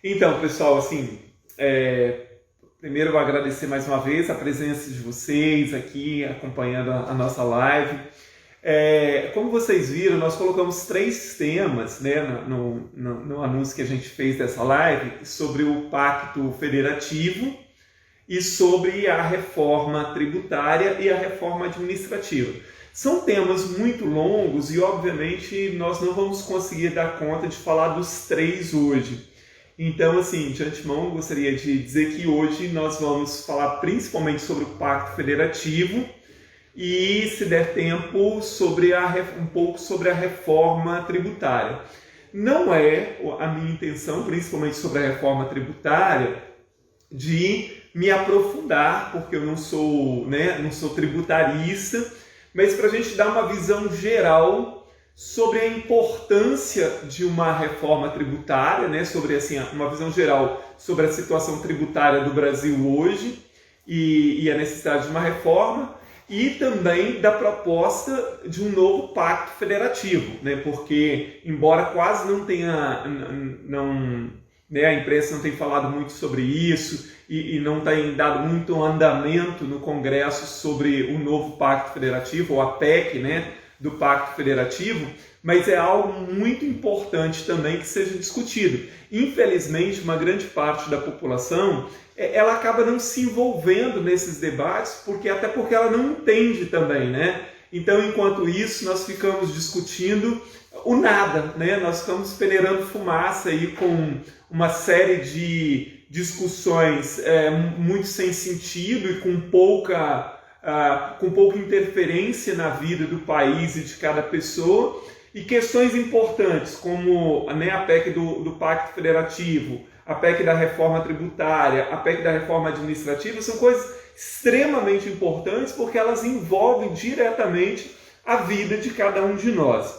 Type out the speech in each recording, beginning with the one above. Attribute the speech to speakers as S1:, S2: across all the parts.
S1: Então, pessoal, assim, primeiro eu vou agradecer mais uma vez a presença de vocês aqui acompanhando a nossa live. Como vocês viram, nós colocamos 3 temas, né, no anúncio que a gente fez dessa live sobre o Pacto Federativo e sobre a reforma tributária e a reforma administrativa. São temas muito longos e, obviamente, nós não vamos conseguir dar conta de falar dos 3 hoje. Então, assim, de antemão, gostaria de dizer que hoje nós vamos falar principalmente sobre o Pacto Federativo e, se der tempo, um pouco sobre a reforma tributária. Não é a minha intenção, principalmente sobre a reforma tributária, de me aprofundar, porque eu não sou tributarista, mas para a gente dar uma visão geral sobre a importância de uma reforma tributária, né? Sobre assim, uma visão geral sobre a situação tributária do Brasil hoje e a necessidade de uma reforma, e também da proposta de um novo pacto federativo, né? Porque, embora quase não tenha, a imprensa não tem falado muito sobre isso e não tem dado muito andamento no Congresso sobre o novo Pacto Federativo, ou a PEC, né, do Pacto Federativo, mas é algo muito importante também que seja discutido. Infelizmente, uma grande parte da população ela acaba não se envolvendo nesses debates, até porque ela não entende também, né? Então, enquanto isso, nós ficamos discutindo o nada, né? Nós ficamos peneirando fumaça aí com uma série de discussões muito sem sentido e com pouca interferência na vida do país e de cada pessoa, e questões importantes como, né, a PEC do Pacto Federativo, a PEC da reforma tributária, a PEC da reforma administrativa, são coisas extremamente importantes porque elas envolvem diretamente a vida de cada um de nós.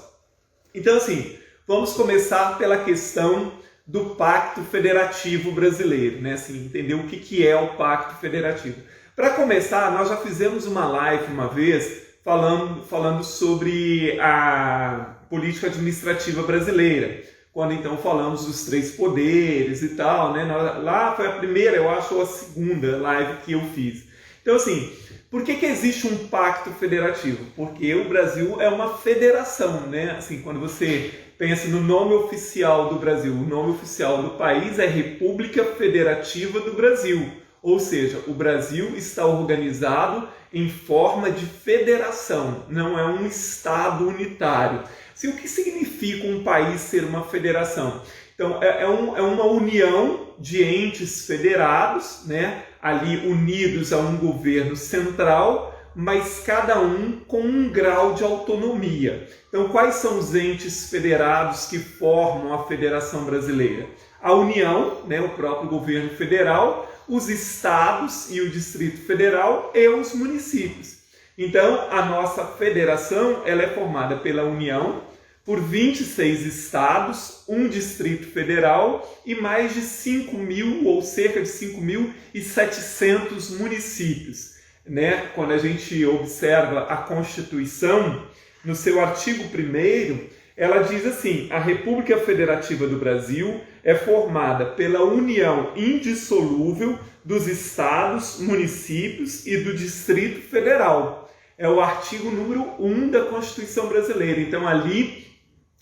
S1: Então, assim, vamos começar pela questão do Pacto Federativo brasileiro, né? Assim, entender o que é o Pacto Federativo. Para começar, nós já fizemos uma live uma vez falando sobre a política administrativa brasileira, quando então falamos dos 3 poderes e tal, né? Lá foi a primeira, eu acho, ou a segunda live que eu fiz. Então, assim, por que existe um pacto federativo? Porque o Brasil é uma federação, né? Assim, quando você pensa no nome oficial do Brasil, o nome oficial do país é República Federativa do Brasil. Ou seja, o Brasil está organizado em forma de federação, não é um estado unitário. O que significa um país ser uma federação? Então, é uma união de entes federados, né? Ali unidos a um governo central, mas cada um com um grau de autonomia. Então, quais são os entes federados que formam a Federação Brasileira? A União, né, o próprio governo federal, os estados e o Distrito Federal e os municípios. Então, a nossa federação ela é formada pela União, por 26 estados, um Distrito Federal e mais de 5.000 ou cerca de 5.700 municípios. Né? Quando a gente observa a Constituição, no seu artigo 1º, ela diz assim: a República Federativa do Brasil é formada pela união indissolúvel dos estados, municípios e do Distrito Federal. É o artigo número 1 da Constituição brasileira. Então, ali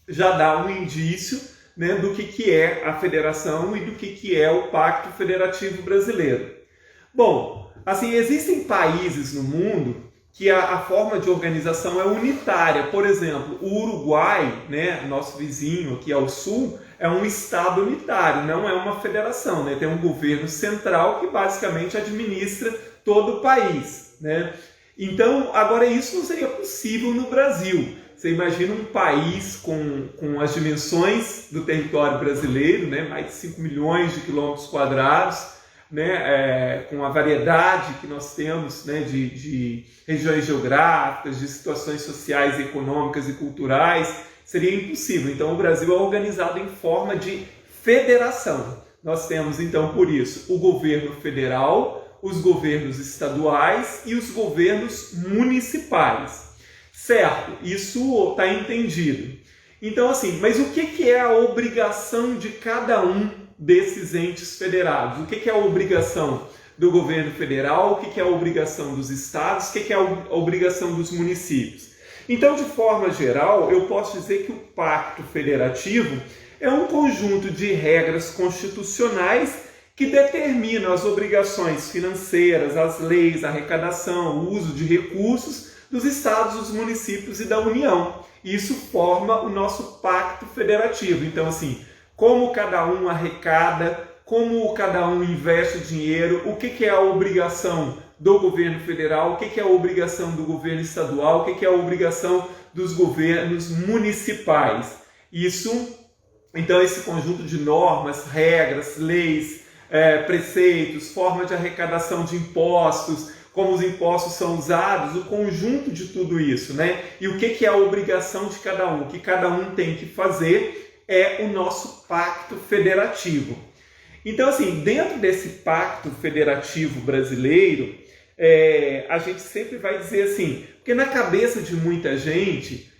S1: já dá um indício, né, do que é a federação e do que é o Pacto Federativo Brasileiro. Bom, assim, existem países no mundo que a forma de organização é unitária. Por exemplo, o Uruguai, né, nosso vizinho aqui ao sul, é um estado unitário, não é uma federação, né? Tem um governo central que basicamente administra todo o país, né? Então, agora isso não seria possível no Brasil. Você imagina um país com as dimensões do território brasileiro, né? Mais de 5 milhões de quilômetros quadrados, né, com a variedade que nós temos, né, de regiões geográficas, de situações sociais, econômicas e culturais, seria impossível. Então, o Brasil é organizado em forma de federação. Nós temos, então, por isso, o governo federal, os governos estaduais e os governos municipais. Certo, isso está entendido. Então, assim, mas o que é a obrigação de cada um desses entes federados? O que é a obrigação do governo federal? O que é a obrigação dos estados? O que é a obrigação dos municípios? Então, de forma geral, eu posso dizer que o Pacto Federativo é um conjunto de regras constitucionais que determinam as obrigações financeiras, as leis, a arrecadação, o uso de recursos dos estados, dos municípios e da União. Isso forma o nosso Pacto Federativo. Então, assim, como cada um arrecada, como cada um investe dinheiro, o que é a obrigação do governo federal, o que é a obrigação do governo estadual, o que é a obrigação dos governos municipais. Então, esse conjunto de normas, regras, leis, preceitos, forma de arrecadação de impostos, como os impostos são usados, o conjunto de tudo isso, né? E o que é a obrigação de cada um, o que cada um tem que fazer é o nosso Pacto Federativo. Então, assim, dentro desse Pacto Federativo brasileiro, a gente sempre vai dizer assim, porque na cabeça de muita gente,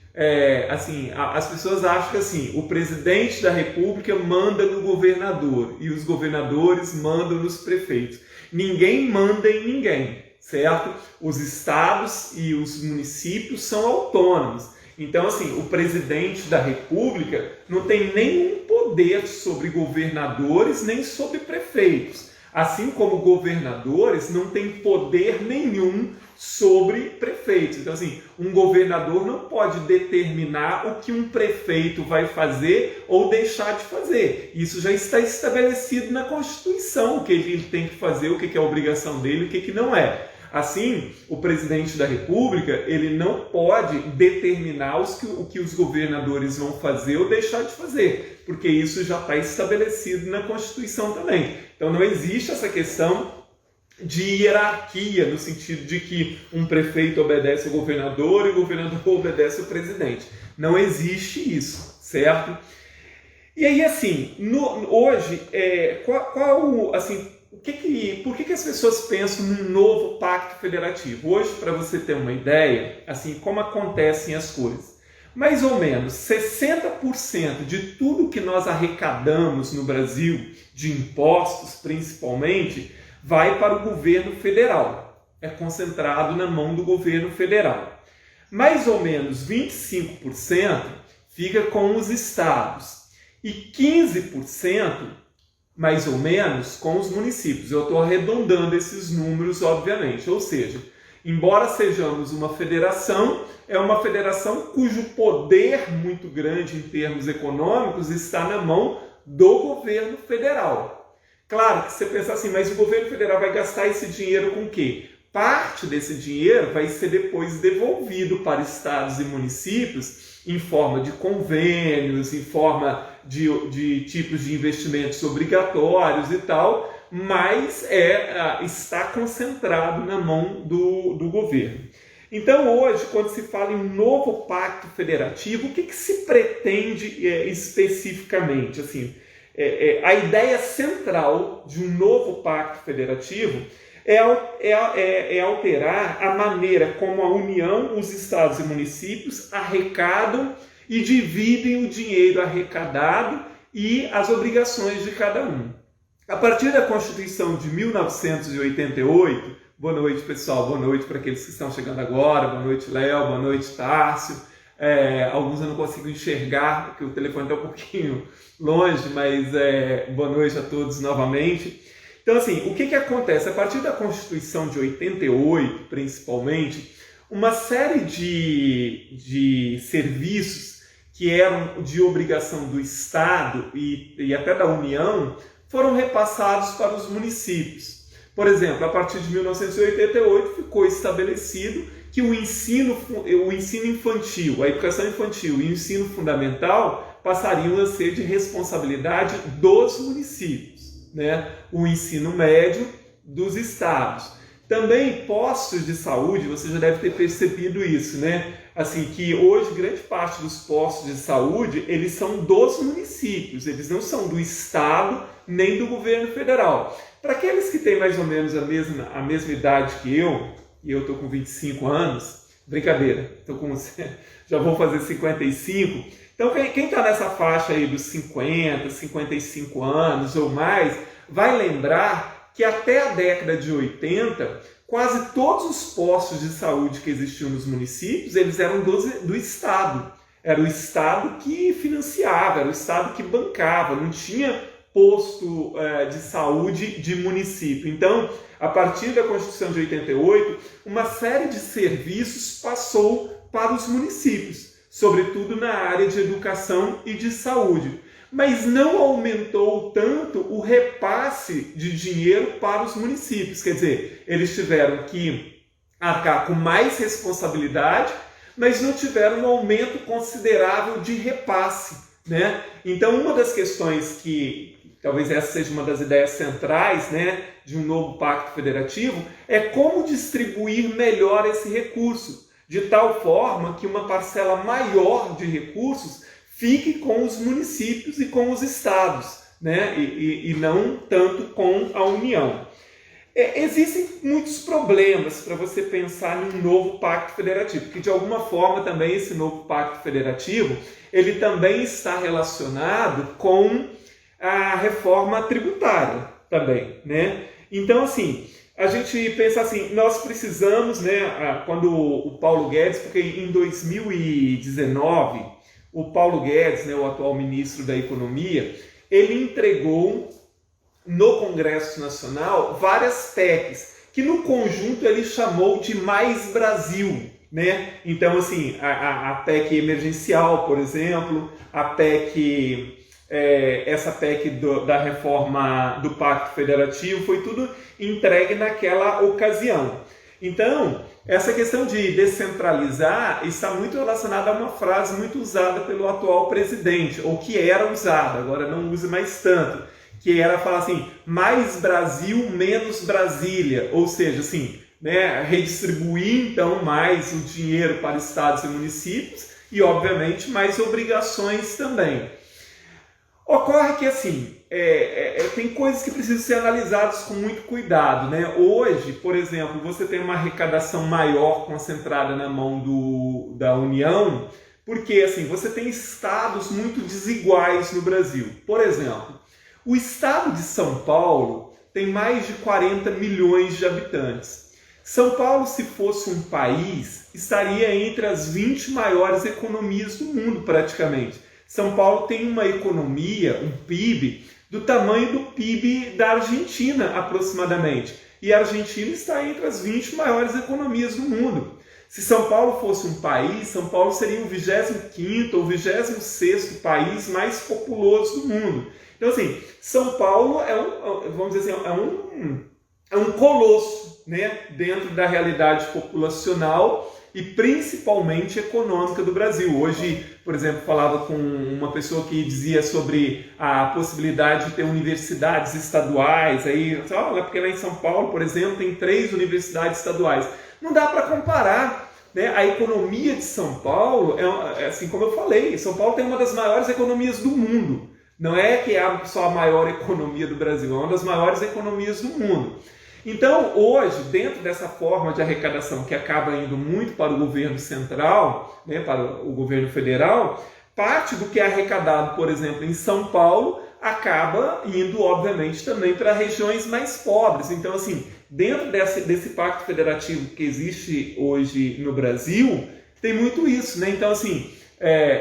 S1: as pessoas acham que assim, o presidente da República manda no governador e os governadores mandam nos prefeitos. Ninguém manda em ninguém, certo? Os estados e os municípios são autônomos. Então, assim, o presidente da República não tem nenhum poder sobre governadores nem sobre prefeitos. Assim como governadores não têm poder nenhum sobre prefeitos. Então, assim, um governador não pode determinar o que um prefeito vai fazer ou deixar de fazer. Isso já está estabelecido na Constituição, o que ele tem que fazer, o que é a obrigação dele, o que não é. Assim, o presidente da República, ele não pode determinar o que os governadores vão fazer ou deixar de fazer, porque isso já está estabelecido na Constituição também. Então não existe essa questão de hierarquia, no sentido de que um prefeito obedece ao governador e o governador obedece ao presidente. Não existe isso, certo? E aí, assim, hoje, por que as pessoas pensam num novo pacto federativo? Hoje, para você ter uma ideia, assim, como acontecem as coisas. Mais ou menos 60% de tudo que nós arrecadamos no Brasil, de impostos principalmente, vai para o governo federal. É concentrado na mão do governo federal. Mais ou menos 25% fica com os estados e 15%, mais ou menos, com os municípios. Eu estou arredondando esses números, obviamente. Ou seja, embora sejamos uma federação, é uma federação cujo poder muito grande em termos econômicos está na mão do governo federal. Claro que você pensa assim, mas o governo federal vai gastar esse dinheiro com o quê? Parte desse dinheiro vai ser depois devolvido para estados e municípios em forma de convênios, em forma de tipos de investimentos obrigatórios e tal, mas está concentrado na mão do governo. Então hoje, quando se fala em novo pacto federativo, o que se pretende especificamente? Assim, a ideia central de um novo pacto federativo é alterar a maneira como a União, os estados e municípios arrecadam e dividem o dinheiro arrecadado e as obrigações de cada um. A partir da Constituição de 1988, boa noite pessoal, boa noite para aqueles que estão chegando agora, boa noite Léo, boa noite Tárcio, alguns eu não consigo enxergar porque o telefone está um pouquinho longe, mas boa noite a todos novamente. Então, assim, o que acontece? A partir da Constituição de 88, principalmente, uma série de serviços que eram de obrigação do Estado e até da União foram repassados para os municípios. Por exemplo, a partir de 1988 ficou estabelecido que o ensino infantil, a educação infantil e o ensino fundamental passariam a ser de responsabilidade dos municípios. Né? O ensino médio dos estados. Também postos de saúde, você já deve ter percebido isso, né? Assim, que hoje grande parte dos postos de saúde, eles são dos municípios, eles não são do estado nem do governo federal. Para aqueles que têm mais ou menos a mesma idade que eu, e eu estou com 25 anos, brincadeira, já vou fazer 55, Então, quem está nessa faixa aí dos 50, 55 anos ou mais, vai lembrar que até a década de 80, quase todos os postos de saúde que existiam nos municípios, eles eram do Estado. Era o Estado que financiava, era o Estado que bancava, não tinha posto de saúde de município. Então, a partir da Constituição de 88, uma série de serviços passou para os municípios, sobretudo na área de educação e de saúde. Mas não aumentou tanto o repasse de dinheiro para os municípios. Quer dizer, eles tiveram que arcar com mais responsabilidade, mas não tiveram um aumento considerável de repasse, né? Então, uma das questões que, talvez essa seja uma das ideias centrais, né, de um novo pacto federativo, é como distribuir melhor esse recurso, de tal forma que uma parcela maior de recursos fique com os municípios e com os estados, né? E não tanto com a União. Existem muitos problemas para você pensar em um novo pacto federativo, porque de alguma forma também esse novo pacto federativo, ele também está relacionado com a reforma tributária também, né? Então, assim, a gente pensa assim, nós precisamos, né, quando o Paulo Guedes, porque em 2019, o Paulo Guedes, né, o atual ministro da Economia, ele entregou no Congresso Nacional várias PECs, que no conjunto ele chamou de Mais Brasil, né? Então, assim, a PEC emergencial, por exemplo, a PEC... essa PEC da reforma do Pacto Federativo, foi tudo entregue naquela ocasião. Então, essa questão de descentralizar está muito relacionada a uma frase muito usada pelo atual presidente, ou que era usada, agora não usa mais tanto, que era falar assim, mais Brasil, menos Brasília, ou seja, assim, né, redistribuir então mais o dinheiro para estados e municípios e, obviamente, mais obrigações também. Ocorre que, assim, tem coisas que precisam ser analisadas com muito cuidado, né? Hoje, por exemplo, você tem uma arrecadação maior concentrada na mão da União, porque, assim, você tem estados muito desiguais no Brasil. Por exemplo, o estado de São Paulo tem mais de 40 milhões de habitantes. São Paulo, se fosse um país, estaria entre as 20 maiores economias do mundo, praticamente. São Paulo tem uma economia, um PIB, do tamanho do PIB da Argentina, aproximadamente. E a Argentina está entre as 20 maiores economias do mundo. Se São Paulo fosse um país, São Paulo seria o 25º ou 26º país mais populoso do mundo. Então, assim, São Paulo vamos dizer assim, é um colosso, né, dentro da realidade populacional e principalmente econômica do Brasil. Hoje, por exemplo, falava com uma pessoa que dizia sobre a possibilidade de ter universidades estaduais, aí, olha, porque lá em São Paulo, por exemplo, tem 3 universidades estaduais. Não dá para comparar, né? A economia de São Paulo, assim como eu falei, São Paulo tem uma das maiores economias do mundo. Não é que é só a maior economia do Brasil, é uma das maiores economias do mundo. Então, hoje, dentro dessa forma de arrecadação que acaba indo muito para o governo central, né, para o governo federal, parte do que é arrecadado, por exemplo, em São Paulo, acaba indo, obviamente, também para regiões mais pobres. Então, assim, dentro desse pacto federativo que existe hoje no Brasil, tem muito isso, né? Então, assim,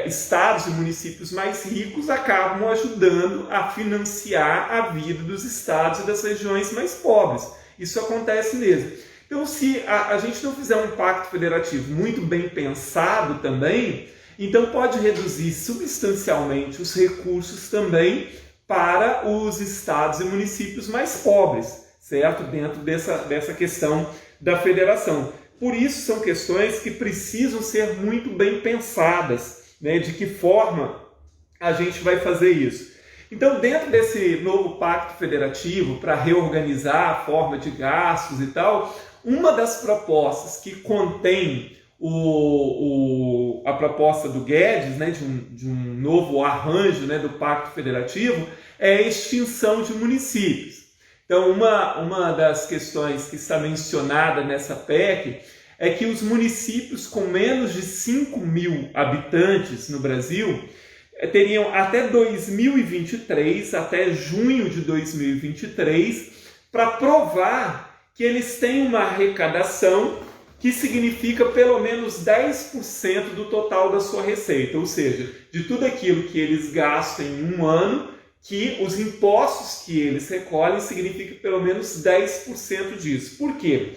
S1: estados e municípios mais ricos acabam ajudando a financiar a vida dos estados e das regiões mais pobres. Isso acontece mesmo. Então, se a gente não fizer um pacto federativo muito bem pensado também, então pode reduzir substancialmente os recursos também para os estados e municípios mais pobres, certo? Dentro dessa questão da federação. Por isso, são questões que precisam ser muito bem pensadas, né? De que forma a gente vai fazer isso. Então, dentro desse novo pacto federativo, para reorganizar a forma de gastos e tal, uma das propostas que contém a proposta do Guedes, né, de um novo arranjo, né, do pacto federativo, é a extinção de municípios. Então, uma das questões que está mencionada nessa PEC é que os municípios com menos de 5 mil habitantes no Brasil, teriam até 2023, até junho de 2023, para provar que eles têm uma arrecadação que significa pelo menos 10% do total da sua receita, ou seja, de tudo aquilo que eles gastam em um ano, que os impostos que eles recolhem significa pelo menos 10% disso. Por quê?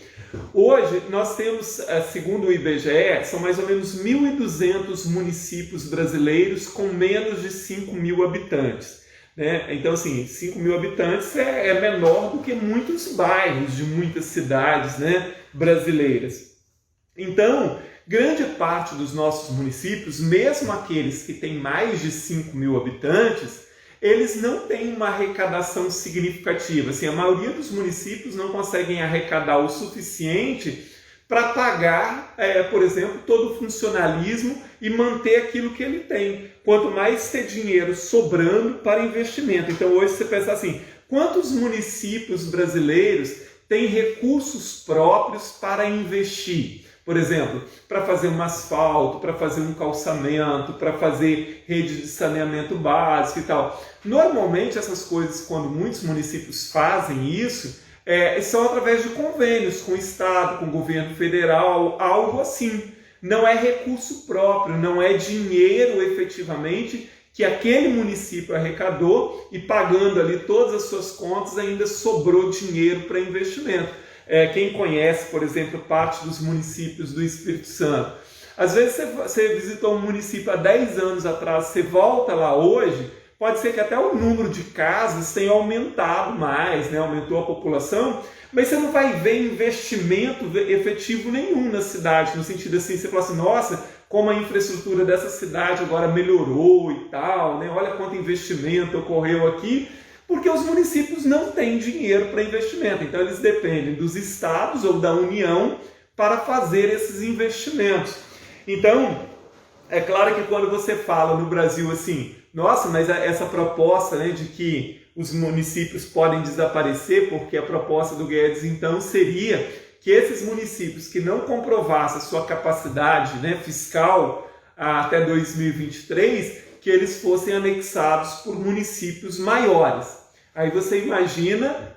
S1: Hoje nós temos, segundo o IBGE, são mais ou menos 1.200 municípios brasileiros com menos de 5.000 habitantes. Né? Então, assim, 5.000 habitantes é menor do que muitos bairros de muitas cidades, né, brasileiras. Então, grande parte dos nossos municípios, mesmo aqueles que têm mais de 5.000 habitantes, eles não têm uma arrecadação significativa. Assim, a maioria dos municípios não conseguem arrecadar o suficiente para pagar, por exemplo, todo o funcionalismo e manter aquilo que ele tem. Quanto mais ter dinheiro sobrando para investimento. Então hoje você pensa assim, quantos municípios brasileiros têm recursos próprios para investir? Por exemplo, para fazer um asfalto, para fazer um calçamento, para fazer rede de saneamento básico e tal. Normalmente essas coisas, quando muitos municípios fazem isso, são através de convênios com o Estado, com o governo federal, algo assim. Não é recurso próprio, não é dinheiro efetivamente que aquele município arrecadou e pagando ali todas as suas contas ainda sobrou dinheiro para investimento. Quem conhece, por exemplo, parte dos municípios do Espírito Santo, às vezes você visitou um município há 10 anos atrás, você volta lá hoje, pode ser que até o número de casas tenha aumentado mais, né? Aumentou a população, mas você não vai ver investimento efetivo nenhum na cidade, no sentido assim, você fala assim, nossa, como a infraestrutura dessa cidade agora melhorou e tal, né? Olha quanto investimento ocorreu aqui, porque os municípios não têm dinheiro para investimento, então eles dependem dos estados ou da União para fazer esses investimentos. Então, é claro que quando você fala no Brasil assim, nossa, mas essa proposta, né, de que os municípios podem desaparecer, porque a proposta do Guedes então seria que esses municípios que não comprovassem a sua capacidade, né, fiscal até 2023, que eles fossem anexados por municípios maiores. Aí você imagina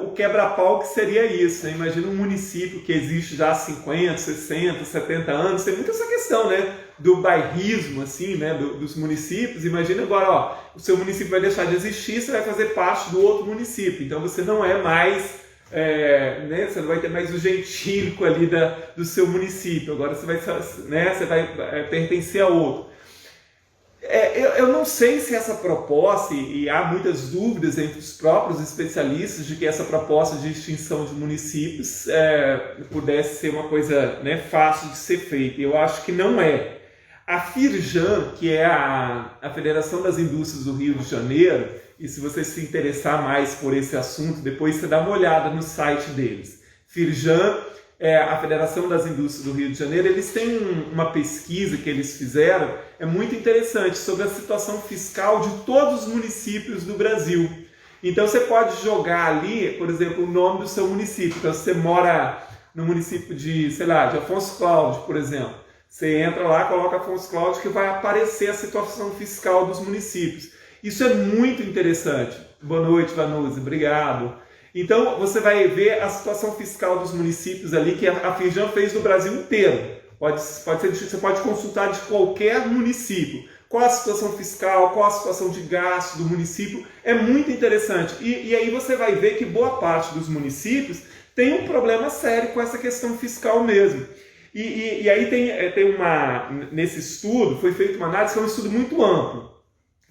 S1: o quebra-pau que seria isso, né? Imagina um município que existe já há 50, 60, 70 anos, tem muito essa questão, né, do bairrismo, assim, né, dos municípios. Imagina agora, ó, o seu município vai deixar de existir, você vai fazer parte do outro município, então você não é mais, né, você não vai ter mais o gentílico ali do seu município, agora você vai, né, você vai pertencer a outro. Eu não sei se essa proposta, e há muitas dúvidas entre os próprios especialistas de que essa proposta de extinção de municípios pudesse ser uma coisa, né, fácil de ser feita. Eu acho que não é. A Firjan, que é a Federação das Indústrias do Rio de Janeiro, e se você se interessar mais por esse assunto, depois você dá uma olhada no site deles. Firjan, a Federação das Indústrias do Rio de Janeiro, eles têm uma pesquisa que eles fizeram, muito interessante, sobre a situação fiscal de todos os municípios do Brasil. Então você pode jogar ali, por exemplo, o nome do seu município. Então se você mora no município de, sei lá, de Afonso Cláudio, por exemplo, você entra lá, coloca Afonso Cláudio, que vai aparecer a situação fiscal dos municípios. Isso é muito interessante. Boa noite, Vanusa, obrigado. Então, você vai ver a situação fiscal dos municípios ali, que a Firjan fez no Brasil inteiro. Você pode consultar de qualquer município. Qual a situação fiscal, qual a situação de gasto do município. É muito interessante. E aí você vai ver que boa parte dos municípios tem um problema sério com essa questão fiscal mesmo. E aí nesse estudo, foi feita uma análise, que é um estudo muito amplo.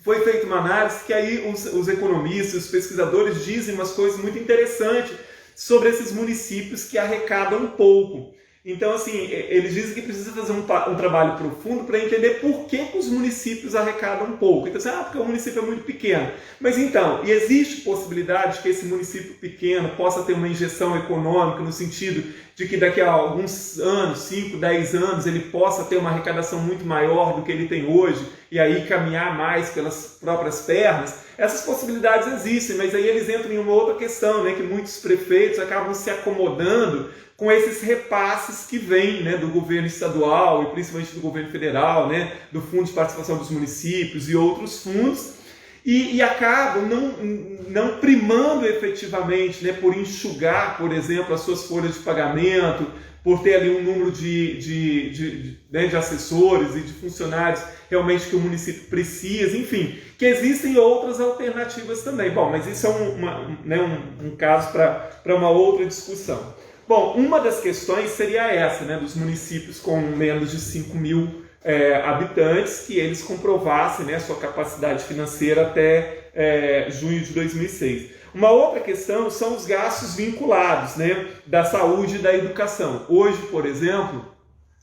S1: Foi feita uma análise que aí os economistas, os pesquisadores dizem umas coisas muito interessantes sobre esses municípios que arrecadam pouco. Então, assim, eles dizem que precisa fazer um trabalho profundo para entender por que os municípios arrecadam pouco. Então, assim, porque o município é muito pequeno. Mas então, e existe possibilidade que esse município pequeno possa ter uma injeção econômica no sentido de que daqui a alguns anos, 5, 10 anos, ele possa ter uma arrecadação muito maior do que ele tem hoje e aí caminhar mais pelas próprias pernas. Essas possibilidades existem, mas aí eles entram em uma outra questão, né, que muitos prefeitos acabam se acomodando com esses repasses que vêm, né, do governo estadual e principalmente do governo federal, né, do Fundo de Participação dos Municípios e outros fundos, e acabam não primando efetivamente, né, por enxugar, por exemplo, as suas folhas de pagamento, por ter ali um número de assessores e de funcionários realmente que o município precisa, enfim, que existem outras alternativas também. Bom, mas isso é um caso para uma outra discussão. Bom, uma das questões seria essa, né, dos municípios com menos de 5 mil habitantes, que eles comprovassem, né, a sua capacidade financeira até junho de 2006. Uma outra questão são os gastos vinculados, né, da saúde e da educação. Hoje, por exemplo,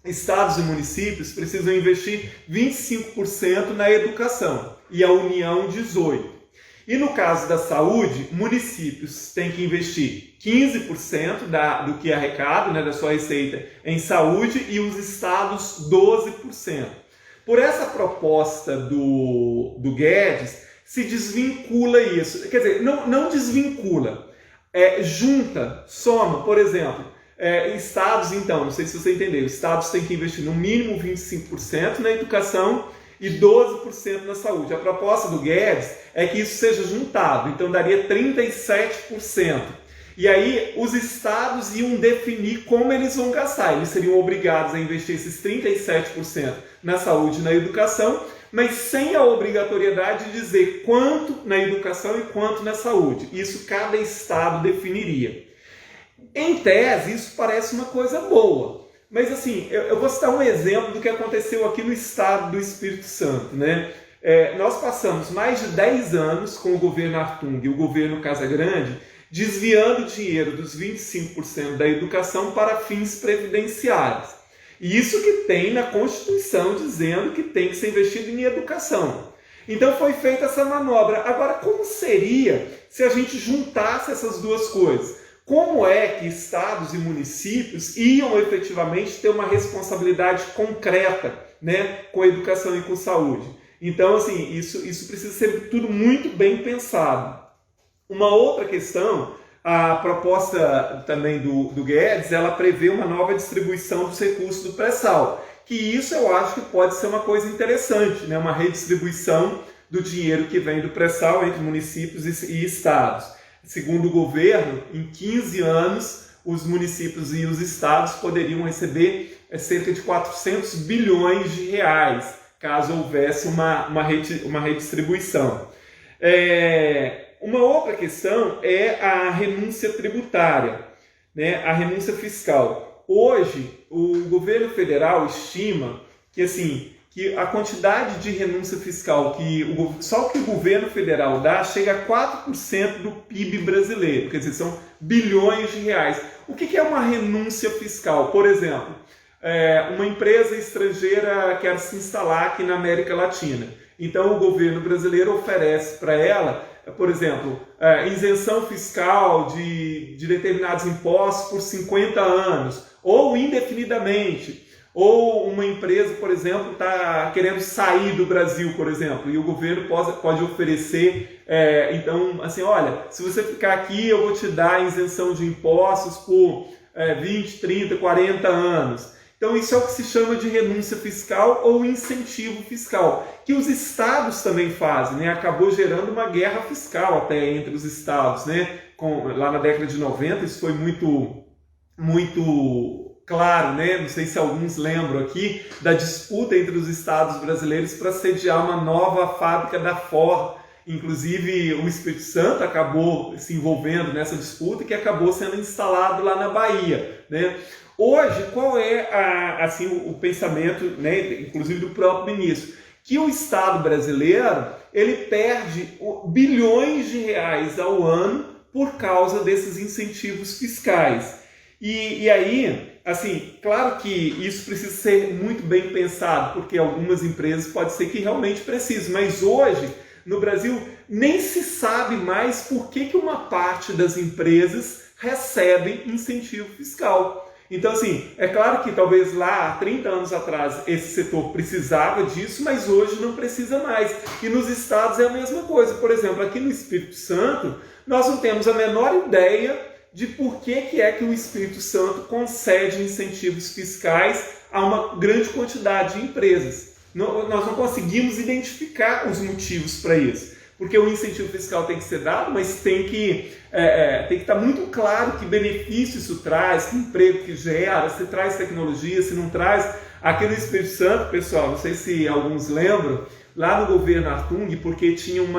S1: estados e municípios precisam investir 25% na educação e a União 18%. E no caso da saúde, municípios têm que investir 15% do que arrecada, né, da sua receita em saúde, e os estados 12%. Por essa proposta do Guedes, se desvincula isso. Quer dizer, não desvincula, junta, soma, por exemplo, estados, então, não sei se você entendeu, estados têm que investir no mínimo 25% na educação e 12% na saúde. A proposta do Guedes é que isso seja juntado, então daria 37%. E aí os estados iam definir como eles vão gastar. Eles seriam obrigados a investir esses 37% na saúde e na educação, mas sem a obrigatoriedade de dizer quanto na educação e quanto na saúde. Isso cada estado definiria. Em tese, isso parece uma coisa boa. Mas assim, eu vou citar um exemplo do que aconteceu aqui no estado do Espírito Santo, né? Nós passamos mais de 10 anos com o governo Artung e o governo Casagrande desviando dinheiro dos 25% da educação para fins previdenciários. E isso que tem na Constituição dizendo que tem que ser investido em educação. Então foi feita essa manobra. Agora, como seria se a gente juntasse essas duas coisas? Como é que estados e municípios iam efetivamente ter uma responsabilidade concreta, né, com a educação e com saúde? Então, assim, isso precisa ser tudo muito bem pensado. Uma outra questão, a proposta também do Guedes, ela prevê uma nova distribuição dos recursos do pré-sal, que isso eu acho que pode ser uma coisa interessante, né, uma redistribuição do dinheiro que vem do pré-sal entre municípios e estados. Segundo o governo, em 15 anos, os municípios e os estados poderiam receber cerca de 400 bilhões de reais, caso houvesse uma redistribuição. Uma outra questão é a renúncia tributária, né? A renúncia fiscal. Hoje, o governo federal estima que a quantidade de renúncia fiscal só que o governo federal dá chega a 4% do PIB brasileiro, quer dizer, são bilhões de reais. O que é uma renúncia fiscal? Por exemplo, uma empresa estrangeira quer se instalar aqui na América Latina. Então o governo brasileiro oferece para ela, por exemplo, isenção fiscal de determinados impostos por 50 anos, ou indefinidamente. Ou uma empresa, por exemplo, está querendo sair do Brasil, por exemplo, e o governo pode oferecer, então, assim, olha, se você ficar aqui, eu vou te dar isenção de impostos por 20, 30, 40 anos. Então, isso é o que se chama de renúncia fiscal ou incentivo fiscal, que os estados também fazem, né? Acabou gerando uma guerra fiscal até entre os estados, né? Lá na década de 90, isso foi muito claro, né? Não sei se alguns lembram aqui da disputa entre os estados brasileiros para sediar uma nova fábrica da Ford. Inclusive, o Espírito Santo acabou se envolvendo nessa disputa, que acabou sendo instalado lá na Bahia, né? Hoje, qual é o pensamento, né, inclusive do próprio ministro? Que o Estado brasileiro ele perde bilhões de reais ao ano por causa desses incentivos fiscais. E aí, assim, claro que isso precisa ser muito bem pensado, porque algumas empresas pode ser que realmente precisem, mas hoje, no Brasil, nem se sabe mais por que uma parte das empresas recebem incentivo fiscal. Então, assim, é claro que talvez lá, há 30 anos atrás, esse setor precisava disso, mas hoje não precisa mais. E nos estados é a mesma coisa. Por exemplo, aqui no Espírito Santo, nós não temos a menor ideia de por que é que o Espírito Santo concede incentivos fiscais a uma grande quantidade de empresas. Nós não conseguimos identificar os motivos para isso. Porque o incentivo fiscal tem que ser dado, mas tem que estar muito claro que benefício isso traz, que emprego que gera, se traz tecnologia, se não traz. Aqui no Espírito Santo, pessoal, não sei se alguns lembram, lá no governo Artung, porque tinha um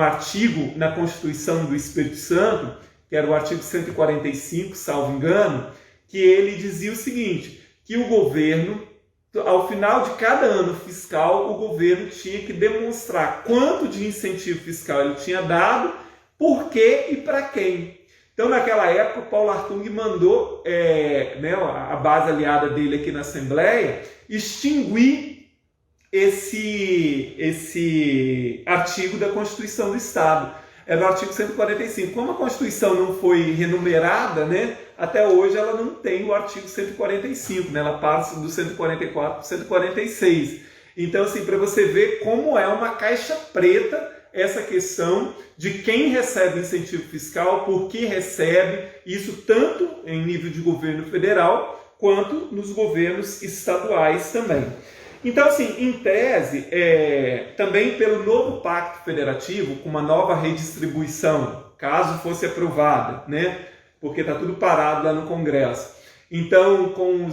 S1: artigo na Constituição do Espírito Santo, que era o artigo 145, salvo engano, que ele dizia o seguinte, que o governo, ao final de cada ano fiscal, o governo tinha que demonstrar quanto de incentivo fiscal ele tinha dado, por quê e para quem. Então, naquela época, o Paulo Artung mandou a base aliada dele aqui na Assembleia extinguir esse artigo da Constituição do Estado. Era o artigo 145. Como a Constituição não foi renumerada, até hoje ela não tem o artigo 145, ela passa do 144 para o 146. Então, assim, para você ver como é uma caixa preta essa questão de quem recebe incentivo fiscal, por que recebe, isso tanto em nível de governo federal, quanto nos governos estaduais também. Então, assim, em tese, também pelo novo Pacto Federativo, com uma nova redistribuição, caso fosse aprovada, porque está tudo parado lá no Congresso. Então, com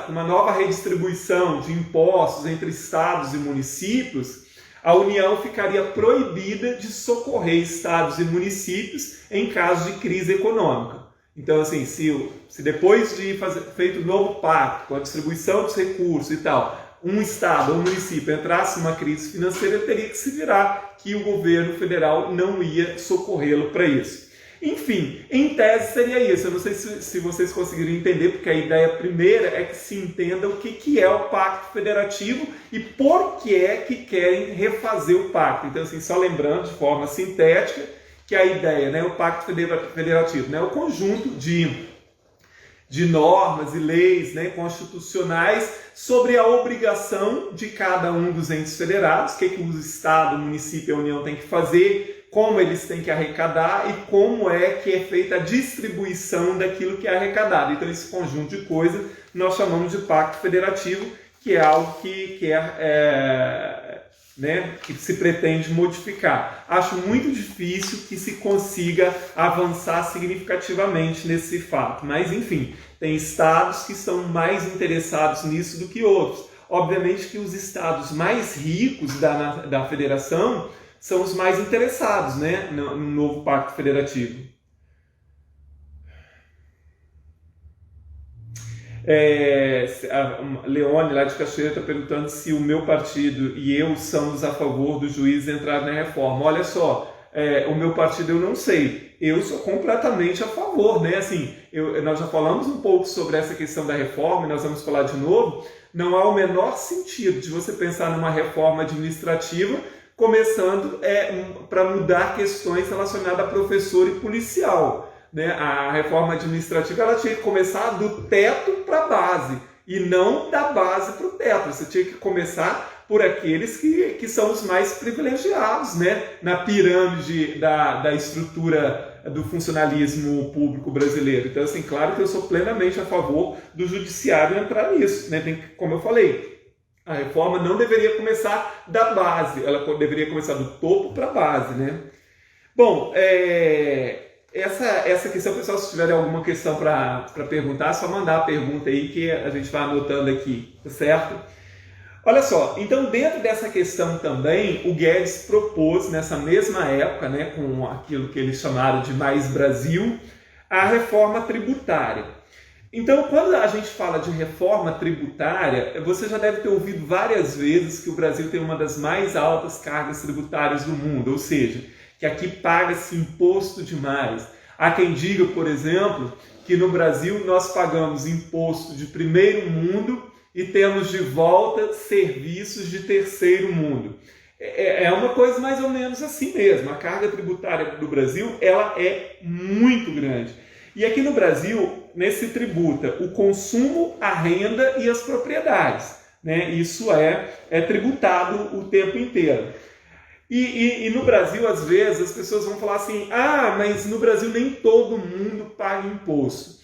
S1: uma nova redistribuição de impostos entre estados e municípios, a União ficaria proibida de socorrer estados e municípios em caso de crise econômica. Então, assim, se depois de feito o novo pacto, com a distribuição dos recursos e tal, um estado ou um município entrasse numa crise financeira, teria que se virar, que o governo federal não ia socorrê-lo para isso. Enfim, em tese seria isso. Eu não sei se vocês conseguiram entender, porque a ideia primeira é que se entenda o que é o Pacto Federativo e por que é que querem refazer o pacto. Então, assim, só lembrando de forma sintética que a ideia, o Pacto Federativo, é o conjunto de normas e leis constitucionais sobre a obrigação de cada um dos entes federados, o que o Estado, o município e a União têm que fazer, como eles têm que arrecadar e como é que é feita a distribuição daquilo que é arrecadado. Então, esse conjunto de coisas nós chamamos de Pacto Federativo, que é algo que se pretende modificar. Acho muito difícil que se consiga avançar significativamente nesse fato, mas enfim, tem estados que estão mais interessados nisso do que outros. Obviamente que os estados mais ricos da federação são os mais interessados no novo Pacto Federativo. A Leone, lá de Cachoeira, está perguntando se o meu partido e eu somos a favor do juiz entrar na reforma. Olha só, o meu partido eu não sei. Eu sou completamente a favor, Assim, nós já falamos um pouco sobre essa questão da reforma e nós vamos falar de novo. Não há o menor sentido de você pensar numa reforma administrativa começando para mudar questões relacionadas a professor e policial. A reforma administrativa ela tinha que começar do teto para a base e não da base para o teto. Você tinha que começar por aqueles que são os mais privilegiados na pirâmide da estrutura do funcionalismo público brasileiro. Então, assim, claro que eu sou plenamente a favor do judiciário entrar nisso. Como eu falei, a reforma não deveria começar da base, ela deveria começar do topo para a base. Bom, essa questão, pessoal, se tiverem alguma questão para perguntar, é só mandar a pergunta aí que a gente vai anotando aqui, tá certo? Olha só, então dentro dessa questão também, o Guedes propôs nessa mesma época, com aquilo que eles chamaram de Mais Brasil, a reforma tributária. Então, quando a gente fala de reforma tributária, você já deve ter ouvido várias vezes que o Brasil tem uma das mais altas cargas tributárias do mundo, ou seja, que aqui paga-se imposto demais. Há quem diga, por exemplo, que no Brasil nós pagamos imposto de primeiro mundo e temos de volta serviços de terceiro mundo. É uma coisa mais ou menos assim mesmo. A carga tributária do Brasil ela é muito grande. E aqui no Brasil, se tributa o consumo, a renda e as propriedades, né? Isso é tributado o tempo inteiro. E no Brasil, às vezes, as pessoas vão falar assim, mas no Brasil nem todo mundo paga imposto.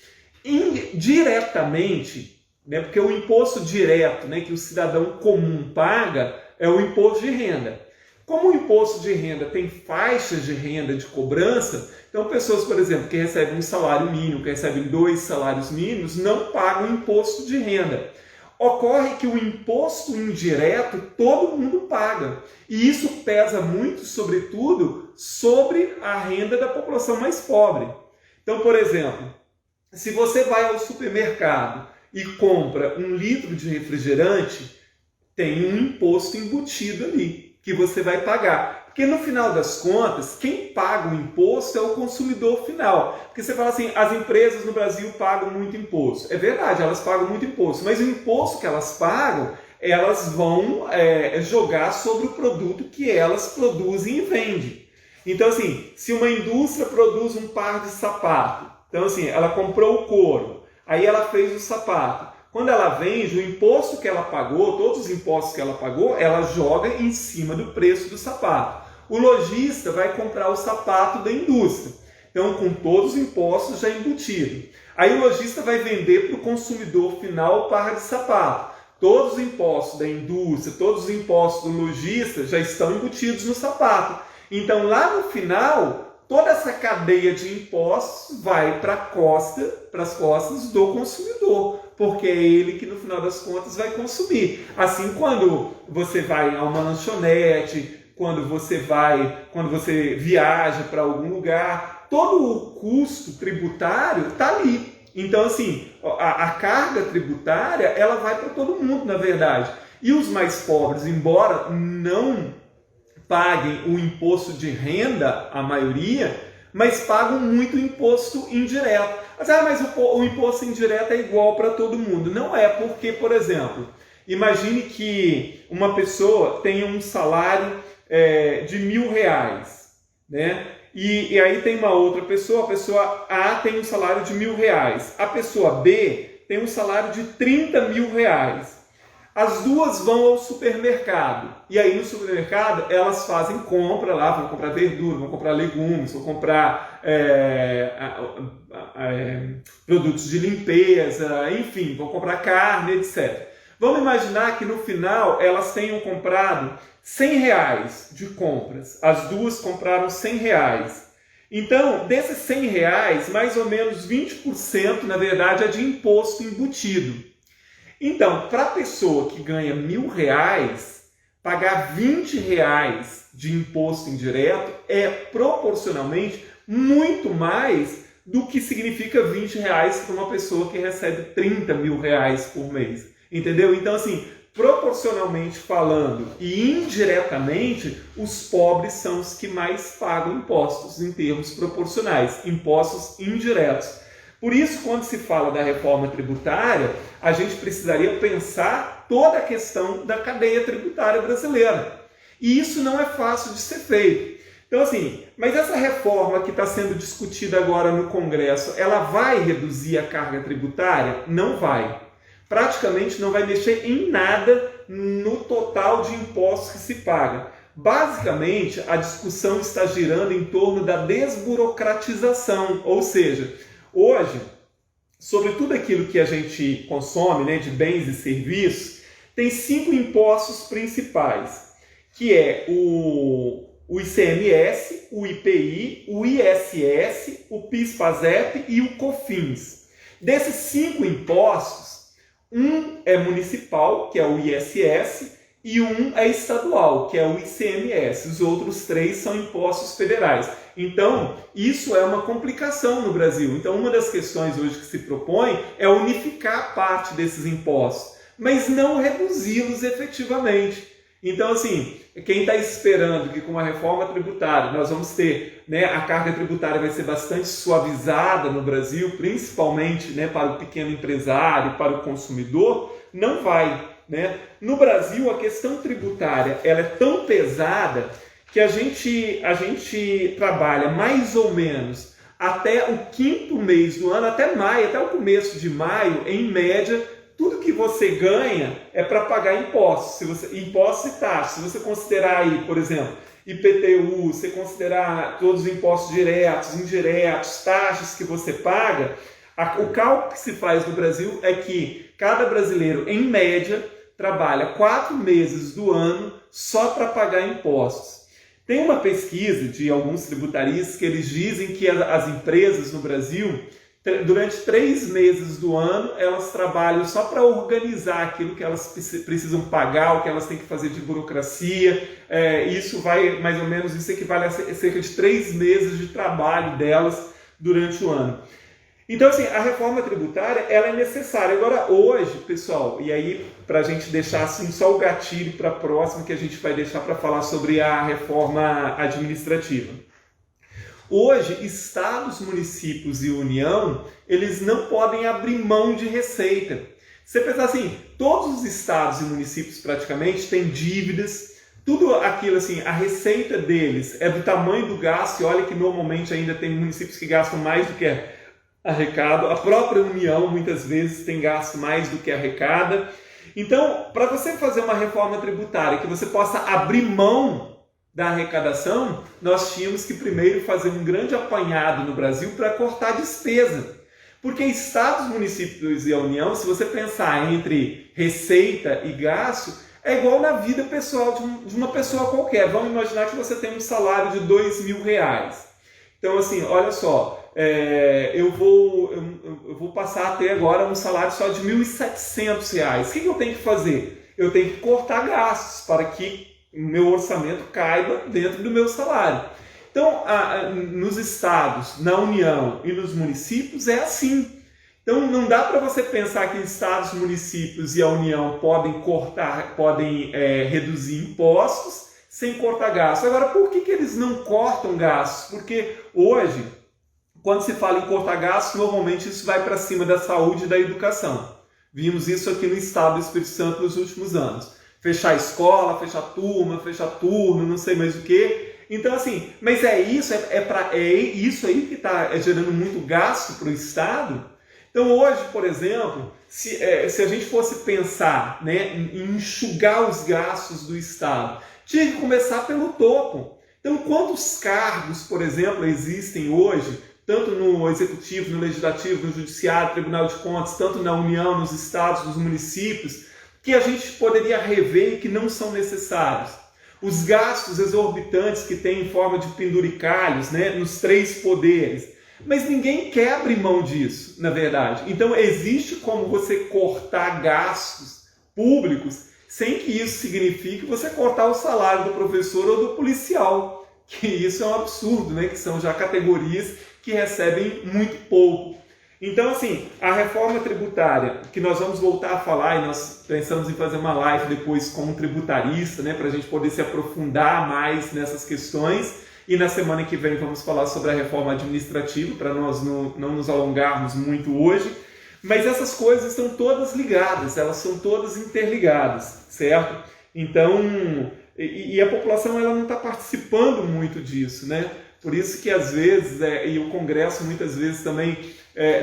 S1: Indiretamente, né, porque o imposto direto, né, que o cidadão comum paga é o imposto de renda. Como o imposto de renda tem faixas de renda de cobrança, então pessoas, por exemplo, que recebem um salário mínimo, que recebem 2 salários mínimos, não pagam imposto de renda. Ocorre que o imposto indireto todo mundo paga. E isso pesa muito, sobretudo, sobre a renda da população mais pobre. Então, por exemplo, se você vai ao supermercado e compra 1 litro de refrigerante, tem um imposto embutido ali, que você vai pagar. Porque no final das contas, quem paga o imposto é o consumidor final. Porque você fala assim, as empresas no Brasil pagam muito imposto. É verdade, elas pagam muito imposto, mas o imposto que elas pagam, elas vão jogar sobre o produto que elas produzem e vendem. Então assim, se uma indústria produz um par de sapato, então assim, ela comprou o couro, aí ela fez o sapato. Quando ela vende, o imposto que ela pagou, todos os impostos que ela pagou, ela joga em cima do preço do sapato. O lojista vai comprar o sapato da indústria, então com todos os impostos já embutidos. Aí o lojista vai vender para o consumidor final o par de sapato. Todos os impostos da indústria, todos os impostos do lojista já estão embutidos no sapato. Então lá no final, toda essa cadeia de impostos vai para as costas do consumidor, porque é ele que no final das contas vai consumir. Assim, quando você vai a uma lanchonete, quando você viaja para algum lugar, todo o custo tributário está ali. Então, assim, a carga tributária, ela vai para todo mundo, na verdade. E os mais pobres, embora não paguem o imposto de renda, a maioria, mas pagam muito imposto indireto. Mas o imposto indireto é igual para todo mundo. Não é, porque, por exemplo, imagine que uma pessoa tenha um salário de R$1.000, né? E aí tem uma outra pessoa, a pessoa A tem um salário de R$1.000, a pessoa B tem um salário de R$30.000. As duas vão ao supermercado, e aí no supermercado elas fazem compra lá, vão comprar verdura, vão comprar legumes, vão comprar produtos de limpeza, enfim, vão comprar carne, etc. Vamos imaginar que no final elas tenham comprado R$100 de compras, as duas compraram R$100. Então, desses R$100, mais ou menos 20% na verdade é de imposto embutido. Então, para a pessoa que ganha R$1.000, pagar R$20 de imposto indireto é proporcionalmente muito mais do que significa R$20 para uma pessoa que recebe R$30.000 por mês. Entendeu? Então, assim, proporcionalmente falando e indiretamente, os pobres são os que mais pagam impostos em termos proporcionais, impostos indiretos. Por isso, quando se fala da reforma tributária, a gente precisaria pensar toda a questão da cadeia tributária brasileira. E isso não é fácil de ser feito. Então, assim, mas essa reforma que está sendo discutida agora no Congresso, ela vai reduzir a carga tributária? Não vai. Praticamente não vai mexer em nada no total de impostos que se paga. Basicamente, a discussão está girando em torno da desburocratização, ou seja, hoje, sobre tudo aquilo que a gente consome, né, de bens e serviços, tem 5 impostos principais, que é o ICMS, o IPI, o ISS, o PIS/PASEP e o COFINS. Desses 5 impostos, um é municipal, que é o ISS, e um é estadual, que é o ICMS. Os outros 3 são impostos federais. Então, isso é uma complicação no Brasil. Então, uma das questões hoje que se propõe é unificar parte desses impostos, mas não reduzi-los efetivamente. Então, assim, quem está esperando que com a reforma tributária nós vamos ter, né, a carga tributária vai ser bastante suavizada no Brasil, principalmente, né, para o pequeno empresário, para o consumidor, não vai. Né? No Brasil, a questão tributária ela é tão pesada que a gente trabalha mais ou menos até o 5º mês do ano, até maio, até o começo de maio, em média, tudo que você ganha é para pagar impostos, impostos e taxas. Se você considerar aí, por exemplo, IPTU, você considerar todos os impostos diretos, indiretos, taxas que você paga, o cálculo que se faz no Brasil é que cada brasileiro, em média, trabalha 4 meses do ano só para pagar impostos. Tem uma pesquisa de alguns tributaristas que eles dizem que as empresas no Brasil, durante 3 meses do ano, elas trabalham só para organizar aquilo que elas precisam pagar, o que elas têm que fazer de burocracia. Isso equivale a cerca de 3 meses de trabalho delas durante o ano. Então, assim, a reforma tributária, ela é necessária. Agora, hoje, pessoal, e aí, para a gente deixar assim só o gatilho para a próxima, que a gente vai deixar para falar sobre a reforma administrativa. Hoje, estados, municípios e União, eles não podem abrir mão de receita. Você pensar assim, todos os estados e municípios praticamente têm dívidas, tudo aquilo assim, a receita deles é do tamanho do gasto, e olha que normalmente ainda tem municípios que gastam mais do que arrecada, a própria União muitas vezes tem gasto mais do que arrecada. Então, para você fazer uma reforma tributária que você possa abrir mão da arrecadação, nós tínhamos que primeiro fazer um grande apanhado no Brasil para cortar despesa. Porque estados, municípios e a União, se você pensar entre receita e gasto, é igual na vida pessoal de uma pessoa qualquer. Vamos imaginar que você tem um salário de R$2.000. Então, assim, olha só, eu vou passar até agora um salário só de R$1.700. O que eu tenho que fazer? Eu tenho que cortar gastos para que o meu orçamento caiba dentro do meu salário. Então, nos estados, na União e nos municípios é assim. Então, não dá para você pensar que estados, municípios e a União podem reduzir impostos sem cortar gastos. Agora, por que eles não cortam gastos? Porque hoje, quando se fala em cortar gastos, normalmente isso vai para cima da saúde e da educação. Vimos isso aqui no estado do Espírito Santo nos últimos anos. Fechar escola, fechar turma, fechar turno, não sei mais o quê. Então, assim, mas isso aí que está gerando muito gasto para o Estado. Então, hoje, por exemplo, se a gente fosse pensar, né, em enxugar os gastos do Estado, tinha que começar pelo topo. Então, quantos cargos, por exemplo, existem hoje, tanto no Executivo, no Legislativo, no Judiciário, Tribunal de Contas, tanto na União, nos estados, nos municípios, que a gente poderia rever e que não são necessários. Os gastos exorbitantes que tem em forma de penduricalhos, né, nos 3 poderes. Mas ninguém quer abrir mão disso, na verdade. Então, existe como você cortar gastos públicos sem que isso signifique você cortar o salário do professor ou do policial. Que isso é um absurdo, né? Que são já categorias que recebem muito pouco. Então, assim, a reforma tributária, que nós vamos voltar a falar, e nós pensamos em fazer uma live depois com um tributarista, né, para a gente poder se aprofundar mais nessas questões, e na semana que vem vamos falar sobre a reforma administrativa, para nós não nos alongarmos muito hoje, mas essas coisas estão todas ligadas, elas são todas interligadas, certo? Então, e a população ela não está participando muito disso, né? Por isso que às vezes, e o Congresso muitas vezes também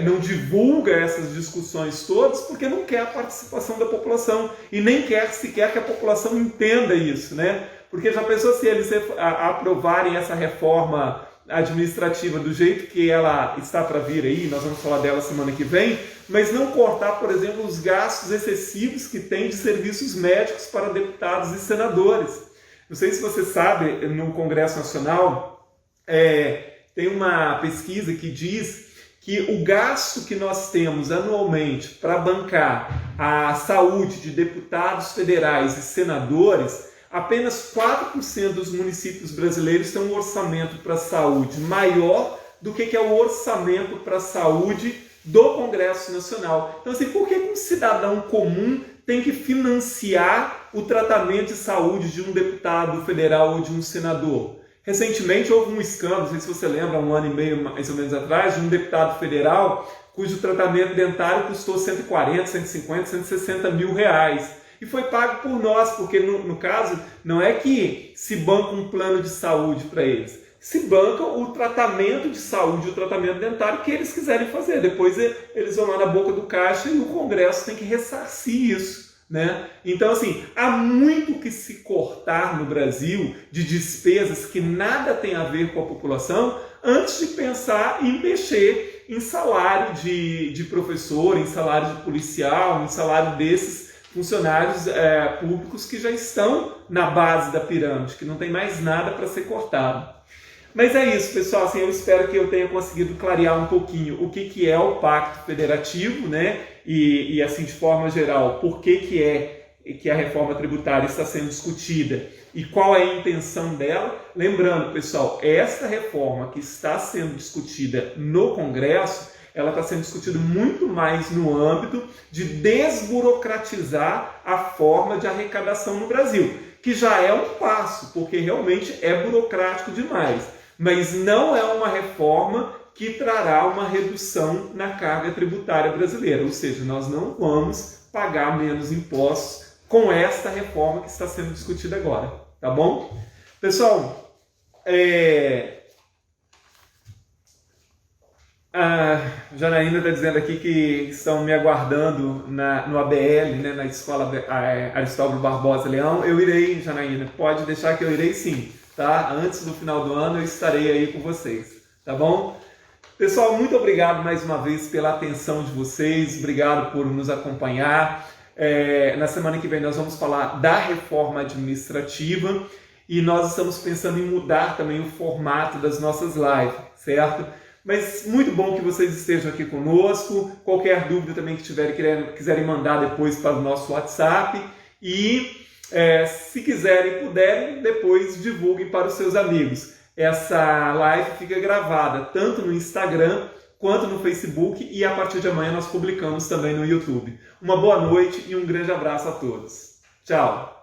S1: não divulga essas discussões todas, porque não quer a participação da população e nem quer sequer que a população entenda isso, né? Porque já pensou se eles aprovarem essa reforma administrativa do jeito que ela está para vir aí, nós vamos falar dela semana que vem, mas não cortar, por exemplo, os gastos excessivos que tem de serviços médicos para deputados e senadores. Não sei se você sabe, no Congresso Nacional, tem uma pesquisa que diz que o gasto que nós temos anualmente para bancar a saúde de deputados federais e senadores, apenas 4% dos municípios brasileiros têm um orçamento para a saúde maior do que é o orçamento para a saúde do Congresso Nacional. Então, assim, por que um cidadão comum tem que financiar o tratamento de saúde de um deputado federal ou de um senador? Recentemente houve um escândalo, não sei se você lembra, 1 ano e meio mais ou menos atrás, de um deputado federal cujo tratamento dentário custou 140, 150, 160 mil reais. E foi pago por nós, porque no caso não é que se banca um plano de saúde para eles. se bancam o tratamento de saúde, o tratamento dentário que eles quiserem fazer. Depois eles vão lá na boca do caixa e o Congresso tem que ressarcir isso, né? Então, assim, há muito que se cortar no Brasil de despesas que nada tem a ver com a população antes de pensar em mexer em salário de professor, em salário de policial, em salário desses funcionários públicos que já estão na base da pirâmide, que não tem mais nada para ser cortado. Mas é isso, pessoal. Assim, eu espero que eu tenha conseguido clarear um pouquinho o que é o Pacto Federativo, né? E assim, de forma geral, por que a reforma tributária está sendo discutida e qual é a intenção dela. Lembrando, pessoal, esta reforma que está sendo discutida no Congresso, ela está sendo discutida muito mais no âmbito de desburocratizar a forma de arrecadação no Brasil, que já é um passo, porque realmente é burocrático demais, mas não é uma reforma que trará uma redução na carga tributária brasileira, ou seja, nós não vamos pagar menos impostos com esta reforma que está sendo discutida agora, tá bom? Pessoal, a Janaína está dizendo aqui que estão me aguardando no ABL, né, na Escola Aristóbulo Barbosa Leão. Eu irei, Janaína, pode deixar que eu irei sim, tá? Antes do final do ano eu estarei aí com vocês, tá bom? Pessoal, muito obrigado mais uma vez pela atenção de vocês, obrigado por nos acompanhar. Na semana que vem nós vamos falar da reforma administrativa e nós estamos pensando em mudar também o formato das nossas lives, certo? Mas muito bom que vocês estejam aqui conosco. Qualquer dúvida também que quiserem mandar depois para o nosso WhatsApp. E se quiserem e puderem, depois divulguem para os seus amigos. Essa live fica gravada tanto no Instagram quanto no Facebook e a partir de amanhã nós publicamos também no YouTube. Uma boa noite e um grande abraço a todos. Tchau!